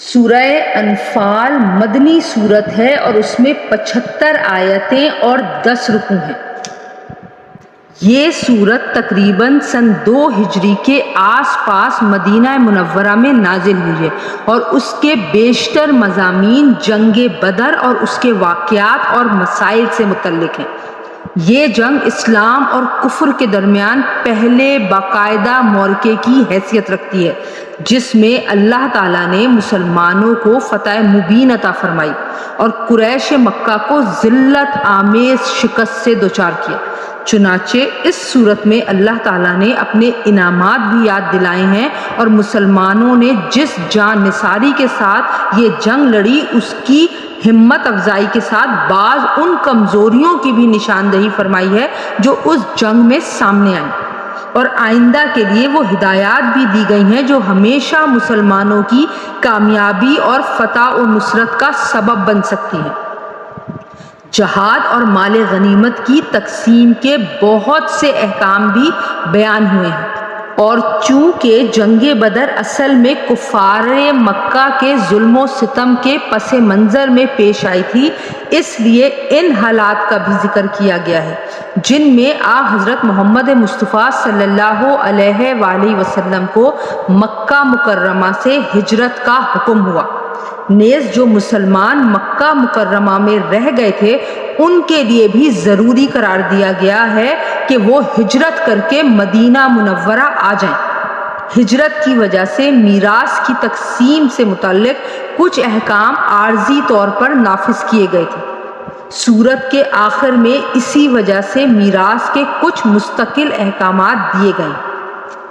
سورہ انفال مدنی صورت ہے اور اس میں 75 آیتیں اور 10 رکوع ہیں۔ یہ صورت تقریباً سن 2 ہجری کے آس پاس مدینہ منورہ میں نازل ہوئی ہے اور اس کے بیشتر مضامین جنگ بدر اور اس کے واقعات اور مسائل سے متعلق ہیں۔ یہ جنگ اسلام اور کفر کے درمیان پہلے باقاعدہ معرکے کی حیثیت رکھتی ہے، جس میں اللہ تعالیٰ نے مسلمانوں کو فتح مبین عطا فرمائی اور قریش مکہ کو ذلت آمیز شکست سے دوچار کیا۔ چنانچہ اس صورت میں اللہ تعالیٰ نے اپنے انعامات بھی یاد دلائے ہیں اور مسلمانوں نے جس جان نثاری کے ساتھ یہ جنگ لڑی، اس کی ہمت افزائی کے ساتھ بعض ان کمزوریوں کی بھی نشاندہی فرمائی ہے جو اس جنگ میں سامنے آئیں، اور آئندہ کے لیے وہ ہدایات بھی دی گئی ہیں جو ہمیشہ مسلمانوں کی کامیابی اور فتح و نصرت کا سبب بن سکتی ہیں۔ جہاد اور مال غنیمت کی تقسیم کے بہت سے احکام بھی بیان ہوئے ہیں، اور چونکہ جنگ بدر اصل میں کفار مکہ کے ظلم و ستم کے پس منظر میں پیش آئی تھی، اس لیے ان حالات کا بھی ذکر کیا گیا ہے جن میں حضرت محمد مصطفیٰ صلی اللہ علیہ وآلہ وسلم کو مکہ مکرمہ سے ہجرت کا حکم ہوا۔ نیز جو مسلمان مکہ مکرمہ میں رہ گئے تھے ان کے لیے بھی ضروری قرار دیا گیا ہے کہ وہ ہجرت کر کے مدینہ منورہ آ جائیں۔ ہجرت کی وجہ سے میراث کی تقسیم سے متعلق کچھ احکام عارضی طور پر نافذ کیے گئے تھے۔ سورت کے آخر میں اسی وجہ سے میراث کے کچھ مستقل احکامات دیے گئے۔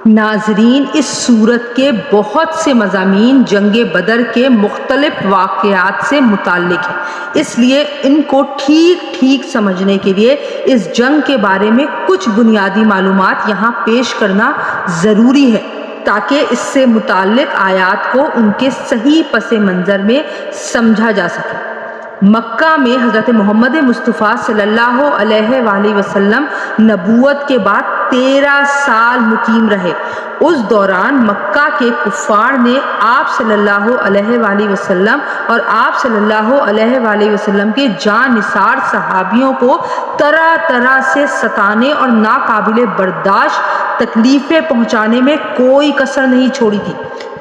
ناظرین، اس سورت کے بہت سے مضامین جنگ بدر کے مختلف واقعات سے متعلق ہیں، اس لیے ان کو ٹھیک سمجھنے کے لیے اس جنگ کے بارے میں کچھ بنیادی معلومات یہاں پیش کرنا ضروری ہے تاکہ اس سے متعلق آیات کو ان کے صحیح پس منظر میں سمجھا جا سکے۔ مکہ میں حضرت محمد مصطفیٰ صلی اللہ علیہ وآلہ وسلم نبوت کے بعد 13 سال مقیم رہے۔ اس دوران مکہ کے کفار نے آپ صلی اللہ علیہ وآلہ وسلم اور آپ صلی اللہ علیہ وآلہ وسلم کے جاں نثار صحابیوں کو طرح سے ستانے اور ناقابل برداشت تکلیفیں پہنچانے میں کوئی کسر نہیں چھوڑی تھی،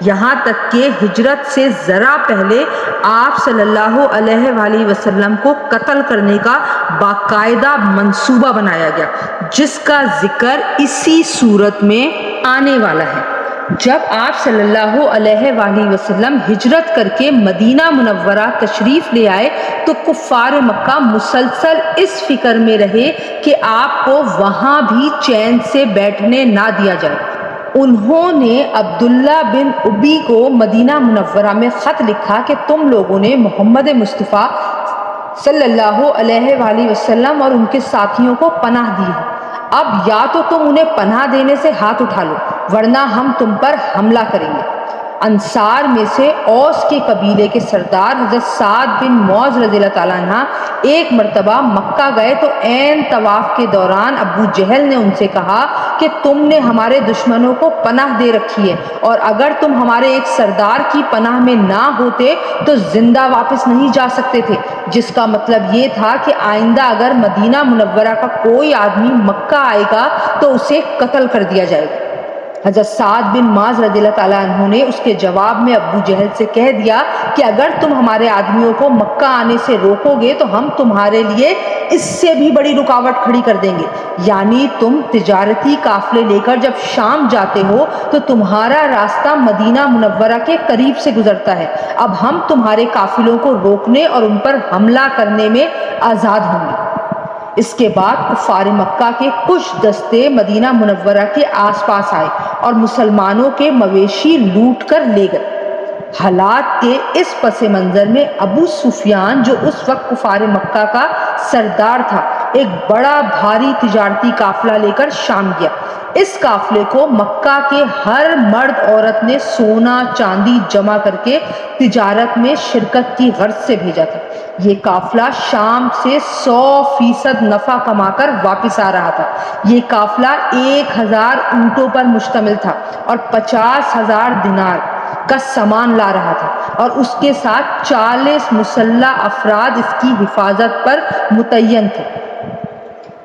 یہاں تک کہ ہجرت سے ذرا پہلے آپ صلی اللہ علیہ وآلہ وسلم کو قتل کرنے کا باقاعدہ منصوبہ بنایا گیا، جس کا ذکر اسی صورت میں آنے والا ہے۔ جب آپ صلی اللہ علیہ وآلہ وسلم ہجرت کر کے مدینہ منورہ تشریف لے آئے تو کفار مکہ مسلسل اس فکر میں رہے کہ آپ کو وہاں بھی چین سے بیٹھنے نہ دیا جائے۔ انہوں نے عبداللہ بن ابی کو مدینہ منورہ میں خط لکھا کہ تم لوگوں نے محمد مصطفیٰ صلی اللہ علیہ وآلہ وسلم اور ان کے ساتھیوں کو پناہ دی ہے، اب یا تو تم انہیں پناہ دینے سے ہاتھ اٹھا لو ورنہ ہم تم پر حملہ کریں گے۔ انصار میں سے اوس کے قبیلے کے سردار حضرت سعد بن معاذ رضی اللہ تعالیٰ عنہ ایک مرتبہ مکہ گئے تو عین طواف کے دوران ابو جہل نے ان سے کہا کہ تم نے ہمارے دشمنوں کو پناہ دے رکھی ہے، اور اگر تم ہمارے ایک سردار کی پناہ میں نہ ہوتے تو زندہ واپس نہیں جا سکتے تھے، جس کا مطلب یہ تھا کہ آئندہ اگر مدینہ منورہ کا کوئی آدمی مکہ آئے گا تو اسے قتل کر دیا جائے گا۔ حضرت سعد بن معاذ رضی اللہ تعالیٰ عنہ نے اس کے جواب میں ابو جہل سے کہہ دیا کہ اگر تم ہمارے آدمیوں کو مکہ آنے سے روکو گے تو ہم تمہارے لیے اس سے بھی بڑی رکاوٹ کھڑی کر دیں گے، یعنی تم تجارتی قافلے لے کر جب شام جاتے ہو تو تمہارا راستہ مدینہ منورہ کے قریب سے گزرتا ہے، اب ہم تمہارے قافلوں کو روکنے اور ان پر حملہ کرنے میں آزاد ہوں گے۔ اس کے بعد کفار مکہ کے کچھ دستے مدینہ منورہ کے آس پاس آئے اور مسلمانوں کے مویشی لوٹ کر لے گئے۔ حالات کے اس پس منظر میں ابو سفیان جو اس وقت کفار مکہ کا سردار تھا، ایک بڑا بھاری تجارتی قافلہ لے کر شام گیا۔ اس قافلے کو مکہ کے ہر مرد عورت نے سونا چاندی جمع کر کے تجارت میں شرکت کی غرض سے بھیجا تھا۔ یہ قافلہ شام سے 100% نفع کما کر واپس آ رہا تھا۔ یہ قافلہ 1000 اونٹوں پر مشتمل تھا اور 50,000 دینار کا سامان لا رہا تھا۔ اور اس کے ساتھ 40 مسلح افراد اس کی حفاظت پر متعین تھے۔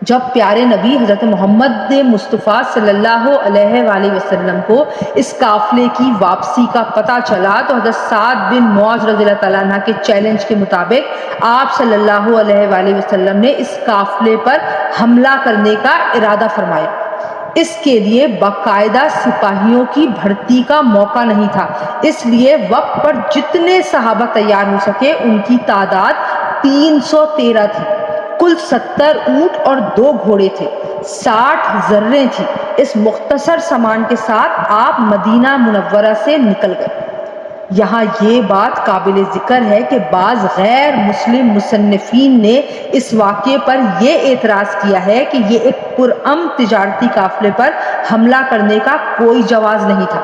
جب پیارے نبی حضرت محمد مصطفیٰ صلی اللہ علیہ وآلہ وسلم کو اس قافلے کی واپسی کا پتہ چلا تو حضرت سعد بن معاذ رضی اللہ تعالیٰ عنہ کے چیلنج کے مطابق آپ صلی اللہ علیہ وآلہ وسلم نے اس قافلے پر حملہ کرنے کا ارادہ فرمایا۔ اس کے لیے باقاعدہ سپاہیوں کی بھرتی کا موقع نہیں تھا، اس لیے وقت پر جتنے صحابہ تیار ہو سکے ان کی تعداد 313 تھی۔ کل 70 اونٹ اور 2 گھوڑے تھے، 60 ذریں تھی۔ اس مختصر سامان کے ساتھ آپ مدینہ منورہ سے نکل گئے۔ یہاں یہ بات قابل ذکر ہے کہ بعض غیر مسلم مصنفین نے اس واقعے پر یہ اعتراض کیا ہے کہ یہ ایک پرامن تجارتی قافلے پر حملہ کرنے کا کوئی جواز نہیں تھا۔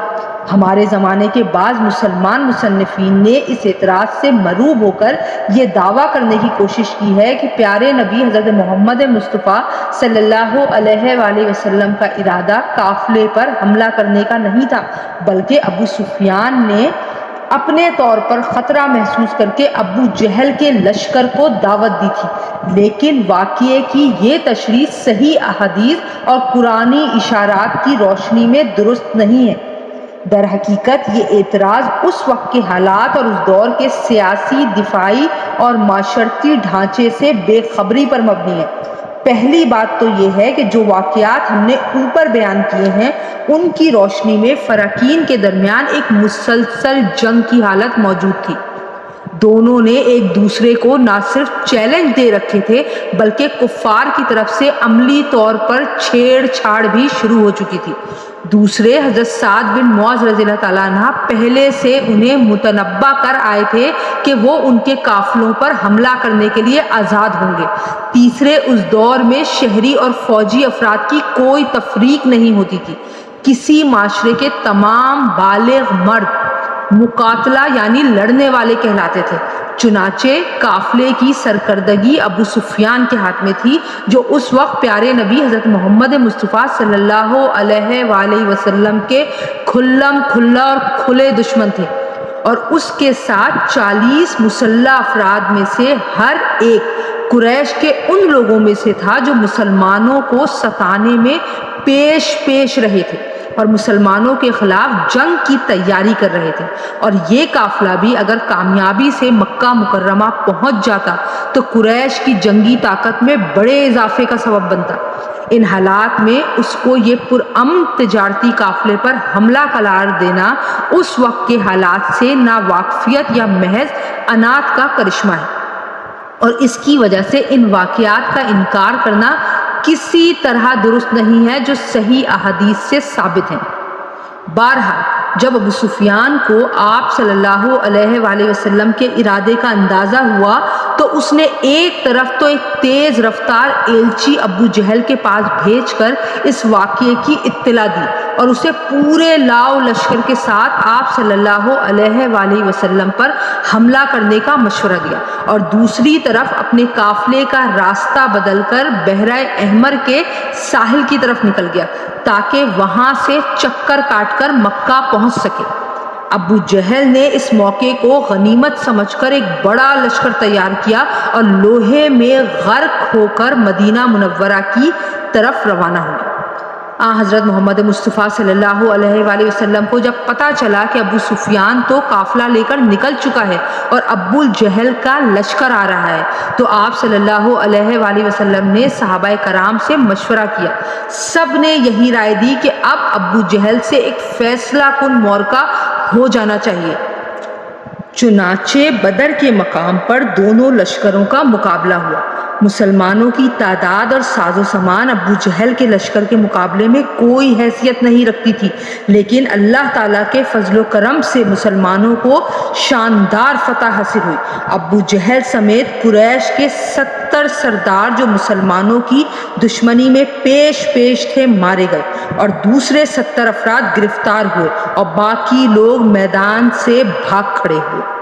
ہمارے زمانے کے بعض مسلمان مصنفین نے اس اعتراض سے مرعوب ہو کر یہ دعویٰ کرنے کی کوشش کی ہے کہ پیارے نبی حضرت محمد مصطفیٰ صلی اللہ علیہ وآلہ وسلم کا ارادہ قافلے پر حملہ کرنے کا نہیں تھا، بلکہ ابو سفیان نے اپنے طور پر خطرہ محسوس کر کے ابو جہل کے لشکر کو دعوت دی تھی۔ لیکن واقعے کی یہ تشریح صحیح احادیث اور قرآنی اشارات کی روشنی میں درست نہیں ہے۔ در حقیقت یہ اعتراض اس وقت کے حالات اور اس دور کے سیاسی، دفاعی اور معاشرتی ڈھانچے سے بے خبری پر مبنی ہے۔ پہلی بات تو یہ ہے کہ جو واقعات ہم نے اوپر بیان کیے ہیں ان کی روشنی میں فریقین کے درمیان ایک مسلسل جنگ کی حالت موجود تھی۔ دونوں نے ایک دوسرے کو نہ صرف چیلنج دے رکھے تھے بلکہ کفار کی طرف سے عملی طور پر چھیڑ چھاڑ بھی شروع ہو چکی تھی۔ دوسرے حضرت سعد بن معاذ رضی اللہ تعالیٰ عنہ پہلے سے انہیں متنبہ کر آئے تھے کہ وہ ان کے قافلوں پر حملہ کرنے کے لیے آزاد ہوں گے۔ تیسرے اس دور میں شہری اور فوجی افراد کی کوئی تفریق نہیں ہوتی تھی۔ کسی معاشرے کے تمام بالغ مرد مقاتلہ یعنی لڑنے والے کہلاتے تھے۔ چنانچہ قافلے کی سرکردگی ابو سفیان کے ہاتھ میں تھی، جو اس وقت پیارے نبی حضرت محمد مصطفیٰ صلی اللہ علیہ وآلہ وسلم کے کھلم کھلا اور کھلے دشمن تھے، اور اس کے ساتھ 40 مسلح افراد میں سے ہر ایک قریش کے ان لوگوں میں سے تھا جو مسلمانوں کو ستانے میں پیش رہے تھے اور مسلمانوں کے خلاف جنگ کی تیاری کر رہے تھے۔ اور یہ قافلہ بھی اگر کامیابی سے مکہ مکرمہ پہنچ جاتا تو قریش کی جنگی طاقت میں بڑے اضافے کا سبب بنتا۔ ان حالات میں اس کو یہ پرامن تجارتی قافلے پر حملہ قرار دینا اس وقت کے حالات سے ناواقفیت یا محض عناد کا کرشمہ ہے، اور اس کی وجہ سے ان واقعات کا انکار کرنا کسی طرح درست نہیں ہے جو صحیح احادیث سے ثابت ہیں۔ بہرحال جب ابو سفیان کو آپ صلی اللہ علیہ وآلہ وسلم کے ارادے کا اندازہ ہوا تو اس نے ایک طرف تو ایک تیز رفتار ایلچی ابو جہل کے پاس بھیج کر اس واقعے کی اطلاع دی اور اسے پورے لاؤ لشکر کے ساتھ آپ صلی اللہ علیہ وآلہ وسلم پر حملہ کرنے کا مشورہ دیا، اور دوسری طرف اپنے قافلے کا راستہ بدل کر بحیرہ احمر کے ساحل کی طرف نکل گیا تاکہ وہاں سے چکر کاٹ کر مکہ پہنچ سکے۔ ابو جہل نے اس موقع کو غنیمت سمجھ کر ایک بڑا لشکر تیار کیا اور لوہے میں غرق ہو کر مدینہ منورہ کی طرف روانہ ہوا۔ حضرت محمد مصطفیٰ صلی اللہ علیہ وآلہ وسلم کو جب پتہ چلا کہ ابو سفیان تو قافلہ لے کر نکل چکا ہے اور ابو جہل کا لشکر آ رہا ہے تو آپ صلی اللہ علیہ وآلہ وسلم نے صحابہ کرام سے مشورہ کیا۔ سب نے یہی رائے دی کہ اب ابو جہل سے ایک فیصلہ کن معرکہ ہو جانا چاہیے۔ چنانچہ بدر کے مقام پر دونوں لشکروں کا مقابلہ ہوا۔ مسلمانوں کی تعداد اور ساز و سامان ابو جہل کے لشکر کے مقابلے میں کوئی حیثیت نہیں رکھتی تھی، لیکن اللہ تعالیٰ کے فضل و کرم سے مسلمانوں کو شاندار فتح حاصل ہوئی۔ ابو جہل سمیت قریش کے 70 سردار جو مسلمانوں کی دشمنی میں پیش تھے مارے گئے، اور دوسرے 70 افراد گرفتار ہوئے، اور باقی لوگ میدان سے بھاگ کھڑے ہوئے۔